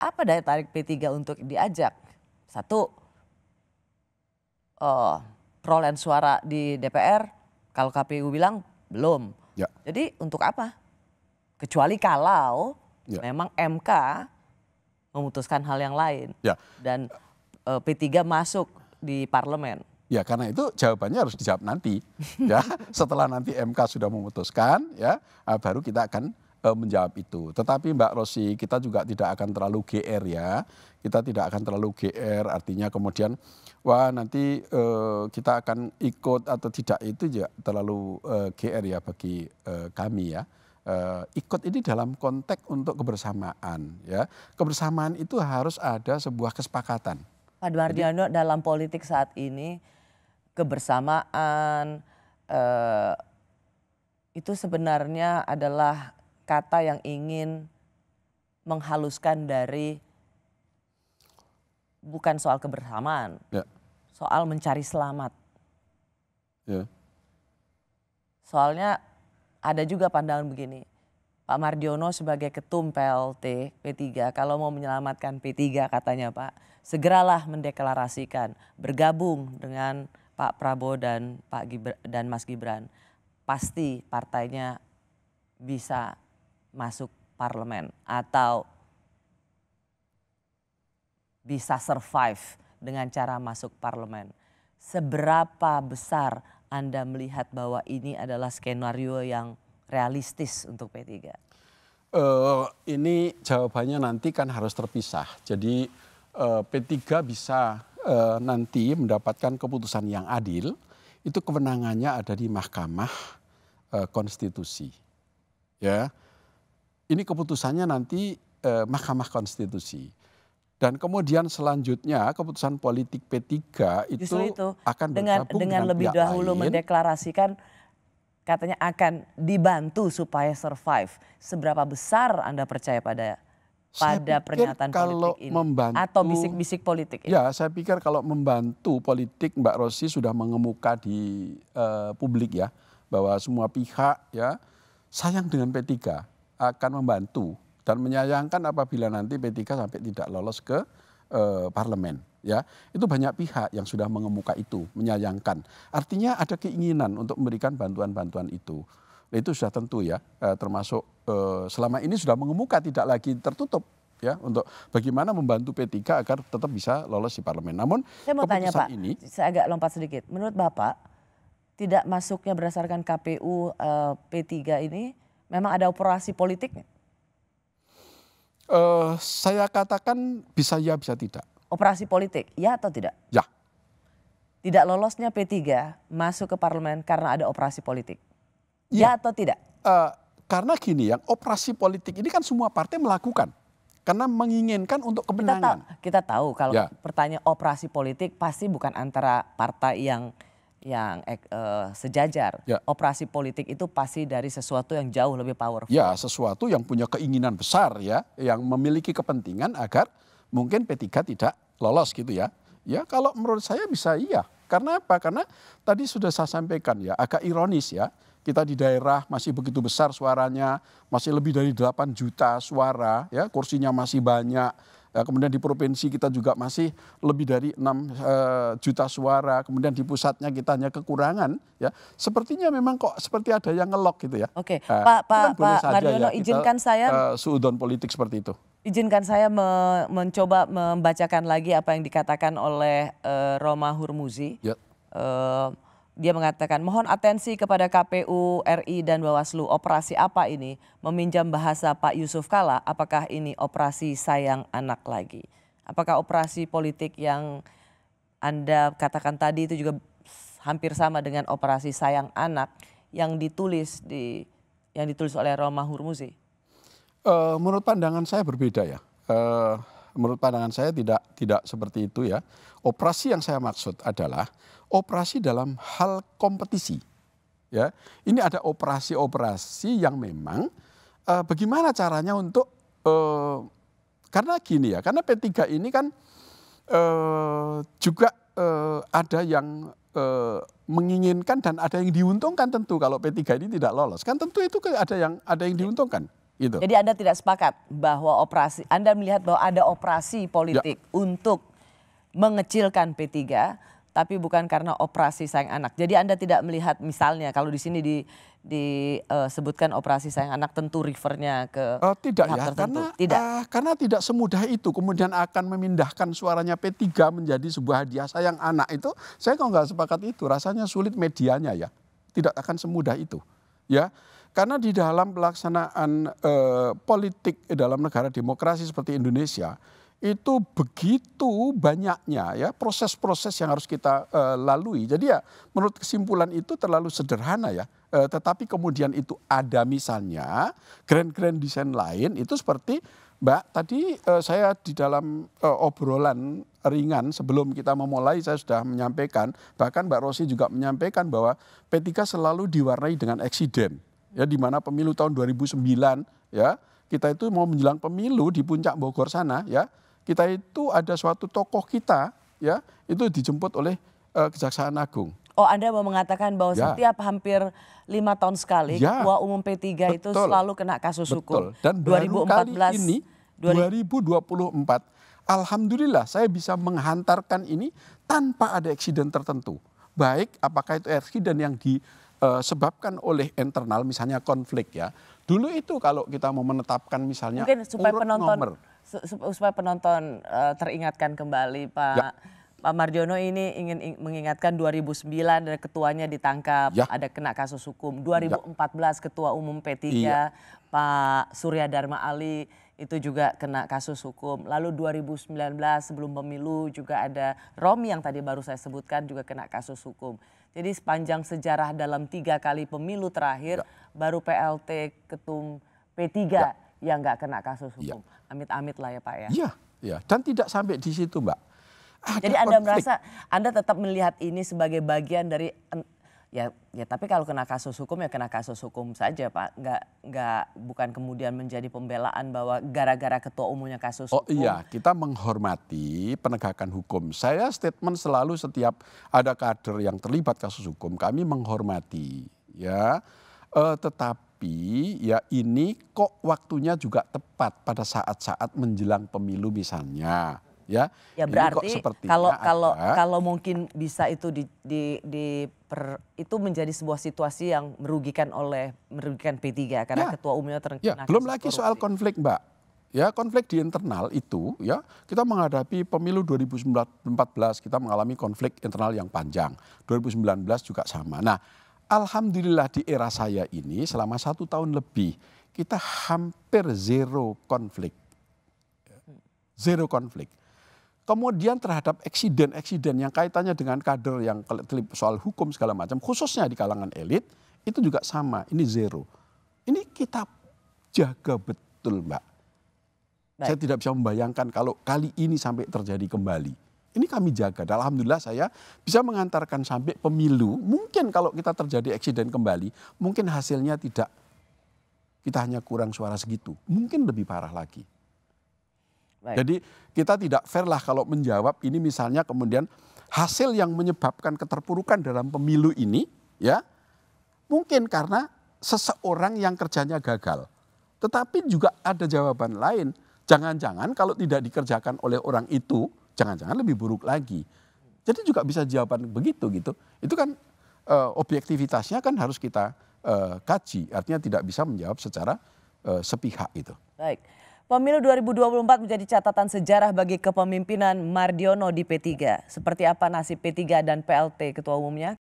apa daya tarik P3 untuk diajak? Satu, perolehan suara di DPR, kalau KPU bilang belum. Ya. Jadi untuk apa? Kecuali kalau memang MK memutuskan hal yang lain. Ya. Dan P3 masuk di parlemen. Ya, karena itu jawabannya harus dijawab nanti. Ya, setelah nanti MK sudah memutuskan, ya baru kita akan menjawab itu. Tetapi Mbak Rosy, kita juga tidak akan terlalu GR ya. Kita tidak akan terlalu GR, artinya kemudian wah nanti kita akan ikut atau tidak, itu juga terlalu GR ya bagi kami ya. Ikut ini dalam konteks untuk kebersamaan ya. Kebersamaan itu harus ada sebuah kesepakatan. Pak Mardiono, dalam politik saat ini kebersamaan itu sebenarnya adalah kata yang ingin menghaluskan dari bukan soal kebersamaan, soal mencari selamat. Soalnya ada juga pandangan begini, Pak Mardiono sebagai ketum PLT P3, kalau mau menyelamatkan P3 katanya Pak, segeralah mendeklarasikan bergabung dengan Pak Prabowo dan Mas Gibran. Pasti partainya bisa masuk parlemen atau bisa survive dengan cara masuk parlemen. Seberapa besar Anda melihat bahwa ini adalah skenario yang realistis untuk P3? Ini jawabannya nanti kan harus terpisah. Jadi P3 bisa nanti mendapatkan keputusan yang adil, itu kewenangannya ada di Mahkamah Konstitusi. Ya, ini keputusannya nanti Mahkamah Konstitusi. Dan kemudian selanjutnya keputusan politik P3 itu akan bergabung dengan lebih dahulu mendeklarasikan katanya akan dibantu supaya survive. Seberapa besar Anda percaya pada pernyataan politik ini atau bisik-bisik politik ini? Ya, saya pikir kalau membantu politik, Mbak Rosy sudah mengemuka di publik ya, bahwa semua pihak ya sayang dengan P3, akan membantu dan menyayangkan apabila nanti P3 sampai tidak lolos ke parlemen. Ya, itu banyak pihak yang sudah mengemuka itu, menyayangkan. Artinya ada keinginan untuk memberikan bantuan-bantuan itu. Itu sudah tentu ya, termasuk selama ini sudah mengemuka, tidak lagi tertutup ya untuk bagaimana membantu P3 agar tetap bisa lolos di parlemen. Namun saya mau tanya Pak, ini, saya agak lompat sedikit. Menurut Bapak, tidak masuknya berdasarkan KPU P3 ini memang ada operasi politiknya? Saya katakan bisa ya, bisa tidak. Operasi politik, ya atau tidak? Ya. Tidak lolosnya P3 masuk ke parlemen karena ada operasi politik? Ya atau tidak? Karena gini, yang operasi politik ini kan semua partai melakukan. Karena menginginkan untuk kemenangan. Kita tahu kalau pertanyaan operasi politik pasti bukan antara partai yang sejajar. Operasi politik itu pasti dari sesuatu yang jauh lebih powerful. Ya, sesuatu yang punya keinginan besar ya, yang memiliki kepentingan agar mungkin P3 tidak lolos gitu ya. Ya, kalau menurut saya bisa iya. Karena apa? Karena tadi sudah saya sampaikan ya, agak ironis ya. Kita di daerah masih begitu besar suaranya, masih lebih dari 8 juta suara, ya, kursinya masih banyak. Ya, kemudian di provinsi kita juga masih lebih dari 6 juta suara. Kemudian di pusatnya kita hanya kekurangan. Ya, sepertinya memang kok seperti ada yang ngelok gitu ya. Oke, Pak Mardiono, izinkan saya suudon politik seperti itu. Izinkan saya mencoba membacakan lagi apa yang dikatakan oleh Roma Hurmuzi. Dia mengatakan, mohon atensi kepada KPU RI dan Bawaslu, operasi apa ini? Meminjam bahasa Pak Yusuf Kalla, apakah ini operasi sayang anak lagi? Apakah operasi politik yang Anda katakan tadi itu juga hampir sama dengan operasi sayang anak yang ditulis oleh Roma Hurmuzi? Menurut pandangan saya berbeda ya. Menurut pandangan saya tidak seperti itu ya. Operasi yang saya maksud adalah operasi dalam hal kompetisi. Ya, ini ada operasi-operasi yang memang bagaimana caranya untuk karena gini ya, karena P3 ini kan juga ada yang menginginkan dan ada yang diuntungkan tentu kalau P3 ini tidak lolos. Kan tentu itu ada yang diuntungkan. Gitu. Jadi Anda tidak sepakat bahwa Anda melihat bahwa ada operasi politik untuk mengecilkan P3, tapi bukan karena operasi sayang anak. Jadi Anda tidak melihat misalnya kalau di sini disebutkan operasi sayang anak tentu refernya ke tidak pihak ya, tertentu. Tidak. Karena tidak semudah itu kemudian akan memindahkan suaranya P3 menjadi sebuah hadiah sayang anak itu. Saya kok nggak sepakat itu, rasanya sulit medianya ya. Tidak akan semudah itu. Ya, karena di dalam pelaksanaan politik dalam negara demokrasi seperti Indonesia itu begitu banyaknya ya proses-proses yang harus kita lalui. Jadi ya menurut kesimpulan itu terlalu sederhana ya. Tetapi kemudian itu ada misalnya grand design lain itu seperti Mbak tadi saya di dalam obrolan ringan sebelum kita memulai saya sudah menyampaikan, bahkan Mbak Rosy juga menyampaikan bahwa P3 selalu diwarnai dengan eksiden. Ya di mana pemilu tahun 2009 ya kita itu mau menjelang pemilu di puncak Bogor sana ya kita itu ada suatu tokoh kita ya itu dijemput oleh Kejaksaan Agung. Oh Anda mau mengatakan bahwa setiap hampir 5 tahun sekali Ketua Umum P3 itu selalu kena kasus hukum. Dan 2014 kali ini 2024 alhamdulillah saya bisa menghantarkan ini tanpa ada eksiden tertentu. Baik apakah itu eksiden yang disebabkan oleh internal misalnya konflik ya. Dulu itu kalau kita mau menetapkan misalnya mungkin supaya penonton nomor. Supaya penonton teringatkan kembali Pak Mardiono ini ingin mengingatkan 2009 ada ketuanya ditangkap, ada kena kasus hukum. 2014 Ketua Umum P3 Pak Surya Dharma Ali itu juga kena kasus hukum. Lalu 2019 sebelum pemilu juga ada Romi yang tadi baru saya sebutkan juga kena kasus hukum. Jadi sepanjang sejarah dalam 3 kali pemilu terakhir baru PLT Ketum P3 yang nggak kena kasus hukum. Amit-amit lah ya Pak ya. Iya. Dan tidak sampai di situ Mbak. Jadi Anda merasa Anda tetap melihat ini sebagai bagian dari ya tapi kalau kena kasus hukum ya kena kasus hukum saja Pak. Bukan kemudian menjadi pembelaan bahwa gara-gara ketua umumnya kasus hukum. Oh iya, kita menghormati penegakan hukum. Saya statement selalu setiap ada kader yang terlibat kasus hukum kami menghormati ya. Tetapi ya ini kok waktunya juga tepat pada saat-saat menjelang pemilu misalnya. Ya berarti kalau mungkin bisa itu itu menjadi sebuah situasi yang merugikan P3 karena ketua umumnya terkena belum lagi korupsi. soal konflik Mbak. Ya konflik di internal itu ya kita menghadapi pemilu 2014 kita mengalami konflik internal yang panjang. 2019 juga sama. Nah alhamdulillah di era saya ini selama 1 tahun lebih kita hampir zero konflik. Zero konflik. Kemudian terhadap eksiden yang kaitannya dengan kader yang soal hukum segala macam, khususnya di kalangan elit, itu juga sama, ini zero. Ini kita jaga betul Mbak. Saya tidak bisa membayangkan kalau kali ini sampai terjadi kembali. Ini kami jaga, dan alhamdulillah saya bisa mengantarkan sampai pemilu, mungkin kalau kita terjadi eksiden kembali, mungkin hasilnya tidak, kita hanya kurang suara segitu, mungkin lebih parah lagi. Jadi kita tidak fair lah kalau menjawab ini misalnya kemudian hasil yang menyebabkan keterpurukan dalam pemilu ini ya mungkin karena seseorang yang kerjanya gagal. Tetapi juga ada jawaban lain. Jangan-jangan kalau tidak dikerjakan oleh orang itu jangan-jangan lebih buruk lagi. Jadi juga bisa jawaban begitu gitu. Itu kan objektivitasnya kan harus kita kaji. Artinya tidak bisa menjawab secara sepihak itu. Baik. Pemilu 2024 menjadi catatan sejarah bagi kepemimpinan Mardiono di P3. Seperti apa nasib P3 dan PLT ketua umumnya?